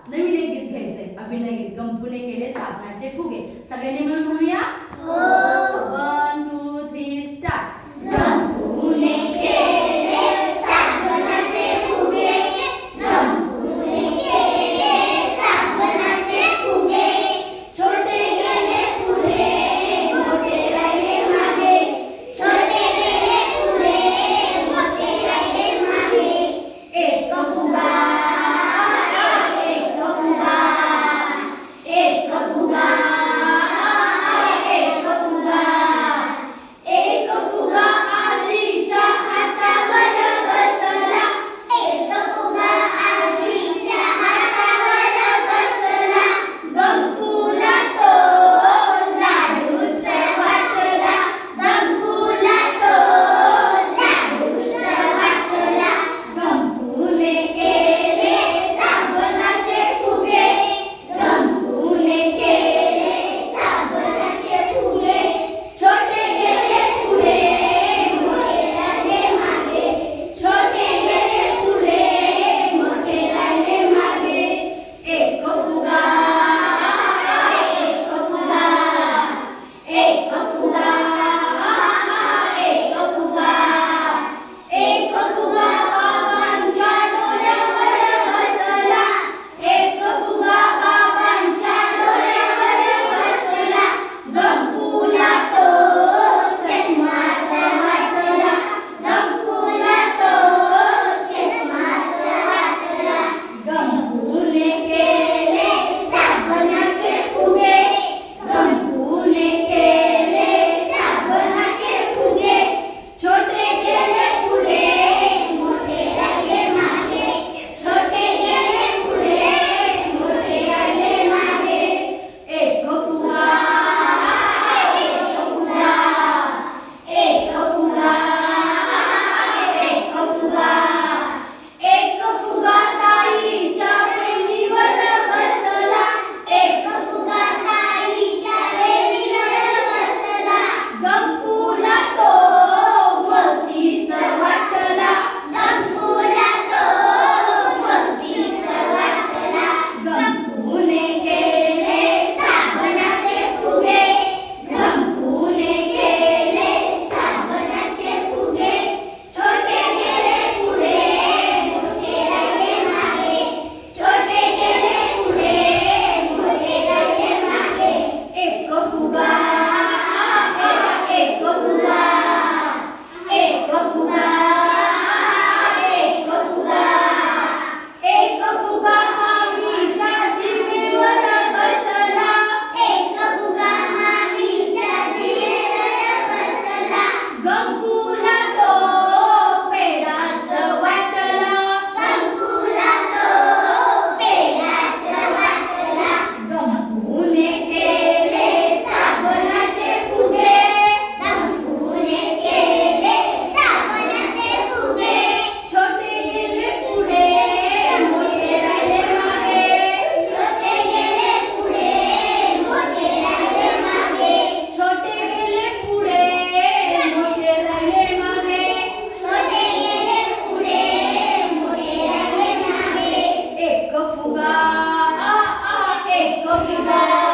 नवीन एक गीत घ्यायचंय, अभिनय गीत. गंपूने केले साबणाचे फुगे. सगळ्यांनी मिळून म्हणूया. 1 2 3 स्टार्ट. गंपूने केले साबणाचे फुगे, गंपूने केले साबणाचे फुगे. छोटे गेले पुढे, मोठे राहिले मागे. छोटे गेले पुढे, मोठे राहिले मागे. एक फुगा, एक फुगा, एक फुगा, एक फुगा. एक फुगा आजीच्या हातावर बसला. एक फुगा आजीच्या हातावर बसला. गंपूला तो लाडूचा वाटला. गंपूला तो लाडूचा वाटला. गंपूने केले साबणाचे फुगे, गंपूने केले साबणाचे फुगे. छोटे गेले पुढे, मोठे राहिले मागे. छोटे गेले पुढे, मोठे राहिले मागे. एक फुगा, एक फुगा, एक फुगा, एक फुगा. एक फुगा बाबांच्या डोळ्यावर बसला. एक फुगा बाबांच्या डोळ्यावर बसला. गंपूला तो चष्माचा वाटला. गंपूला तो चष्माचा वाटला. गंपूने केले साबणाचे फुगे, गंपूने केले साबणाचे फुगे. छोटे गेले पुढे, मोठे राहिले मागे. छोटे गेले पुढे, मोठे राहिले मागे. एक फुगा, एक फुगा, एक फुगा, एक फुगा. एक फुगा ताईच्या वेलीवर बसला. एक फुगा ताईच्या वेलीवर बसला. गंपूला तो मोतीच वाटला. गंपूला तो मोतीच वाटला. गंपूने केले साबणाचे फुगे, गंपूने केले साबणाचे फुगे. छोटे गेले पुढे, मोठे राहिले मागे. छोटे गेले पुढे, मोठे राहिले मागे. एक फुगा, एक फुगा, एक फुगा, एक फुगा. एक फुगा मामीच्या जिभेवर बसला. एक फुगा मामीच्या जिभेवर बसला. गंपूला तो पेडाच वाटला. गंपूला तो पेडाच वाटला. गंपूने केले साबणाचे फुगे, गंपूने केले साबणाचे फुगे. छोटे गेले पुढे, मोठे राहिले मागे. छोटे गेले पुढे, मोठे राहिले मागे. छोटे गेले पुढे, मोठे राहिले मागे. छोटे गेले पुढे, मोठे राहिले मागे. एक फुगा, एक फुगा.